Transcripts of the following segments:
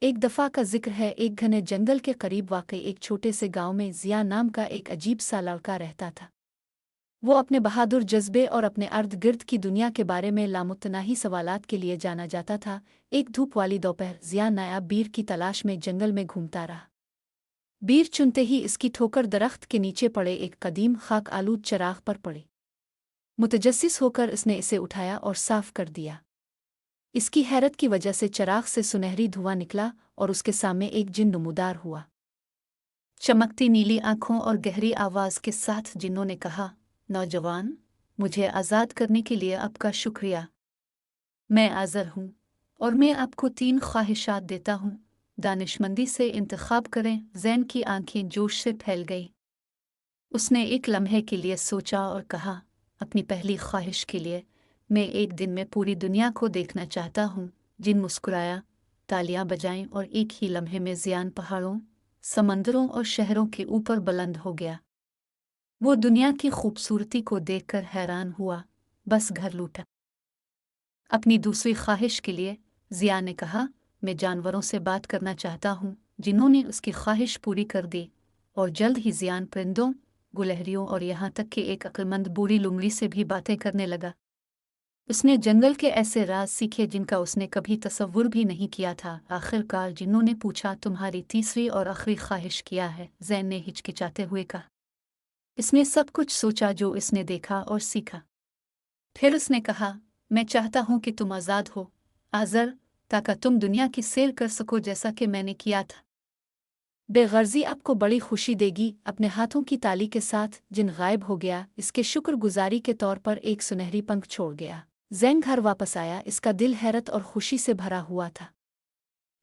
एक दफ़ा का जिक्र है, एक घने जंगल के करीब वाक़ई एक छोटे से गांव में ज़िया नाम का एक अजीब सा लड़का रहता था। वो अपने बहादुर जज्बे और अपने अर्द-गिर्द की दुनिया के बारे में लामुतनाही सवालात के लिए जाना जाता था। एक धूप वाली दोपहर ज़िया नायाब बीर की तलाश में जंगल में घूमता रहा। बीर चुनते ही इसकी ठोकर दरख्त के नीचे पड़े एक कदीम खाक आलूद चराग पर पड़ी। मुतजस्सिस होकर इसने इसे उठाया और साफ कर दिया। इसकी हैरत की वजह से चराग से सुनहरी धुआं निकला और उसके सामने एक जिन नमूदार हुआ। चमकती नीली आंखों और गहरी आवाज़ के साथ जिन्नों ने कहा, नौजवान, मुझे आज़ाद करने के लिए आपका शुक्रिया। मैं आज़र हूँ और मैं आपको 3 ख्वाहिशात देता हूँ। दानिशमंदी से इंतखाब करें। ज़ैन की आंखें जोश से फैल गई। उसने एक लम्हे के लिए सोचा और कहा, अपनी पहली ख्वाहिश के लिए मैं एक दिन में पूरी दुनिया को देखना चाहता हूँ। जिन मुस्कुराया, तालियां बजाईं और एक ही लम्हे में ज़ियान पहाड़ों, समंदरों और शहरों के ऊपर बुलंद हो गया। वो दुनिया की खूबसूरती को देखकर हैरान हुआ, बस घर लूटा। अपनी दूसरी ख्वाहिश के लिए ज़िया ने कहा, मैं जानवरों से बात करना चाहता हूँ। जिन्होंने उसकी ख्वाहिश पूरी कर दी और जल्द ही ज़ियान परिंदों, गुलहरियों और यहाँ तक कि एक अक्लमंद बूढ़ी लुमड़ी से भी बातें करने लगा। उसने जंगल के ऐसे राज सीखे जिनका उसने कभी तसव्वुर भी नहीं किया था। आखिरकार जिन्नों ने पूछा, तुम्हारी तीसरी और आखिरी ख्वाहिश क्या है? ज़ैन ने हिचकिचाते हुए कहा। इसने सब कुछ सोचा जो इसने देखा और सीखा। फिर उसने कहा, मैं चाहता हूँ कि तुम आज़ाद हो, आज़र, ताकि तुम दुनिया की सैर कर सको जैसा कि मैंने किया था। बेगर्जी आपको बड़ी खुशी देगी। अपने हाथों की ताली के साथ जिन गायब हो गया, इसके शुक्रगुजारी के तौर पर एक सुनहरी पंख छोड़ गया। ज़ैन घर वापस आया, इसका दिल हैरत और खुशी से भरा हुआ था।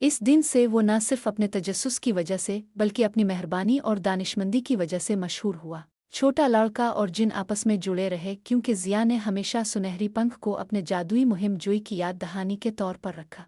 इस दिन से वो न सिर्फ अपने तजस्सुस की वजह से बल्कि अपनी मेहरबानी और दानिशमंदी की वजह से मशहूर हुआ। छोटा लड़का और जिन आपस में जुड़े रहे क्योंकि ज़िया ने हमेशा सुनहरी पंख को अपने जादुई मुहिम जोई की याद दहानी के तौर पर रखा।